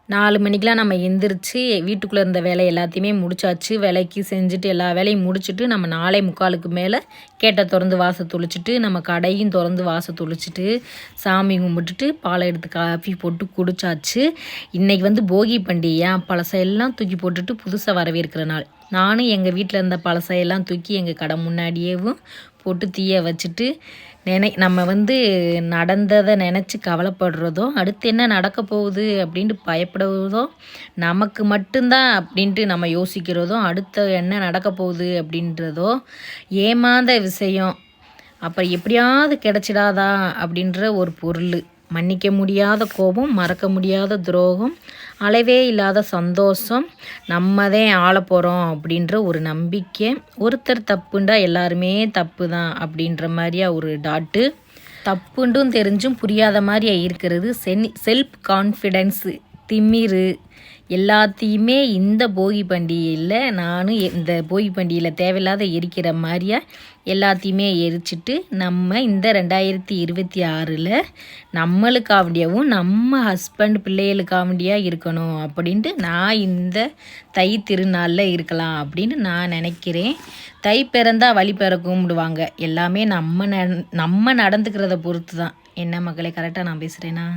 4 மணிக்கெலாம் நம்ம எந்திரிச்சு வீட்டுக்குள்ளே இருந்த வேலை எல்லாத்தையுமே முடிச்சாச்சு. விலைக்கு செஞ்சுட்டு எல்லா வேலையும் முடிச்சுட்டு நம்ம 4:45க்கு மேலே கேட்டை திறந்து வாச தொளிச்சுட்டு நம்ம கடையும் திறந்து வாச தொளிச்சுட்டு சாமி கும்பிட்டுட்டு பாலை எடுத்து காஃபி போட்டு குடிச்சாச்சு. இன்றைக்கி வந்து போகி பண்டிகை, பழசையெல்லாம் தூக்கி போட்டுட்டு புதுசாக வரவேற்கிற நாள். நானும் எங்கள் வீட்டில் இருந்த பழசையெல்லாம் தூக்கி எங்கள் கடை முன்னாடியேவும் போட்டு தீய வச்சுட்டு நம்ம வந்து நடந்ததை நினச்சி கவலைப்படுறதோ, அடுத்து என்ன நடக்க போகுது அப்படின்ட்டு பயப்படுவதோ, நமக்கு மட்டும்தான் அப்படின்ட்டு நம்ம யோசிக்கிறதோ, அடுத்து என்ன நடக்க போகுது அப்படின்றதோ ஏமாந்த விஷயம், அப்புறம் எப்படியாவது கிடச்சிடாதா அப்படின்ற ஒரு பொருள், மன்னிக்க முடியாத கோபம், மறக்க முடியாத துரோகம், அளவே இல்லாத சந்தோஷம், நம்மதான் ஆள போகிறோம் அப்படின்ற ஒரு நம்பிக்கை, ஒருத்தர் தப்புண்டா எல்லாருமே தப்பு தான் அப்படின்ற மாதிரியா ஒரு டாட்டு, தப்புண்டும் தெரிஞ்சும் புரியாத மாதிரியா இருக்கிறது செல்ஃப் கான்ஃபிடென்ஸு, திமிரு எல்லாத்தையுமே இந்த போகி பண்டிகையில் நானும் இந்த போகி பண்டிகையில் தேவையில்லாத எரிக்கிற மாதிரியா எல்லாத்தையுமே எரிச்சிட்டு நம்ம இந்த 2026ல் நம்மளுக்காவண்டியாகவும் நம்ம ஹஸ்பண்ட் பிள்ளைகளுக்காவண்டியாக இருக்கணும் அப்படின்ட்டு நான் இந்த தை திருநாளில் இருக்கலாம் அப்படின்னு நான் நினைக்கிறேன். தை பிறந்தா வழி பிற கும்பிடுவாங்க. எல்லாமே நம்ம நடந்துக்கிறத பொறுத்து தான். என்ன மக்களே, கரெக்டாக நான் பேசுகிறேன்னா?